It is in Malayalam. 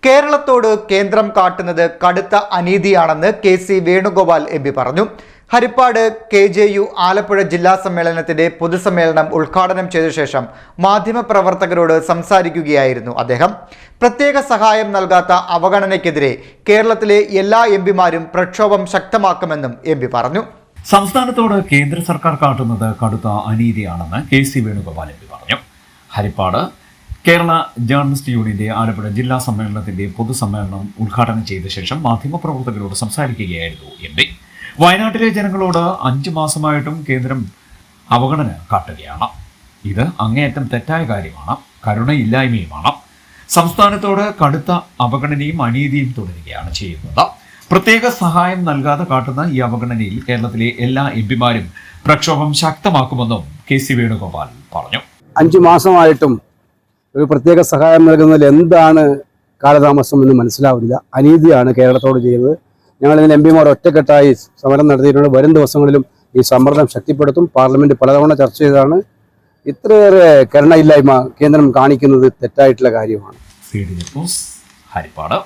കേരളത്തോട് കേന്ദ്രം കാട്ടുന്നത് കടുത്ത അനീതിയാണെന്ന് കെ.സി. വേണുഗോപാൽ എം.പി. പറഞ്ഞു. ഹരിപ്പാട് KJU ആലപ്പുഴ ജില്ലാ സമ്മേളനത്തിന്റെ പൊതുസമ്മേളനം ഉദ്ഘാടനം ചെയ്ത ശേഷം മാധ്യമപ്രവർത്തകരോട് സംസാരിക്കുകയായിരുന്നു അദ്ദേഹം. പ്രത്യേക സഹായം നൽകാത്ത അവഗണനയ്ക്കെതിരെ കേരളത്തിലെ എല്ലാ എംപിമാരും പ്രക്ഷോഭം ശക്തമാക്കുമെന്നും എം.പി. പറഞ്ഞു. സംസ്ഥാനത്തോട് കേന്ദ്ര സർക്കാർ കാട്ടുന്നത് കടുത്ത അനീതിയാണെന്ന് കെ.സി. വേണുഗോപാൽ എം.പി. പറഞ്ഞു. ഹരിപ്പാട് കേരള ജേർണലിസ്റ്റ് യൂണിയന്റെ ആലപ്പുഴ ജില്ലാ സമ്മേളനത്തിന്റെ പൊതുസമ്മേളനം ഉദ്ഘാടനം ചെയ്ത ശേഷം മാധ്യമപ്രവർത്തകരോട് സംസാരിക്കുകയായിരുന്നു എം.പി. വയനാട്ടിലെ ജനങ്ങളോട് 5 മാസമായിട്ടും കേന്ദ്രം അവഗണന കാട്ടുകയാണ്. ഇത് അങ്ങേയറ്റം തെറ്റായ കാര്യമാണ്, കരുണയില്ലായ്മയുമാണ്. സംസ്ഥാനത്തോട് കടുത്ത അവഗണനയും അനീതിയും തുടരുകയാണ് ചെയ്യുന്നത്. പ്രത്യേക സഹായം നൽകാതെ കാട്ടുന്ന ഈ അവഗണനയിൽ കേരളത്തിലെ എല്ലാ എംപിമാരും പ്രക്ഷോഭം ശക്തമാക്കുമെന്നും കെ.സി. വേണുഗോപാൽ പറഞ്ഞു. 5 മാസമായിട്ടും ഒരു പ്രത്യേക സഹായം നൽകുന്നതിൽ എന്താണ് കാലതാമസം എന്ന് മനസ്സിലാവുന്നില്ല. അനീതിയാണ് കേരളത്തോട് ചെയ്തത്. ഞങ്ങൾ ഇതിന് എംപിമാർ ഒറ്റക്കെട്ടായി സമരം നടത്തിയിട്ടുണ്ട്. വരും ദിവസങ്ങളിലും ഈ സമ്മർദ്ദം ശക്തിപ്പെടുത്തും. പാർലമെന്റ് പലതവണ ചർച്ച ചെയ്തതാണ്. ഇത്രയേറെ കരുണയില്ലായ്മ കേന്ദ്രം കാണിക്കുന്നത് തെറ്റായിട്ടുള്ള കാര്യമാണ്. ഹരിപ്പാട്.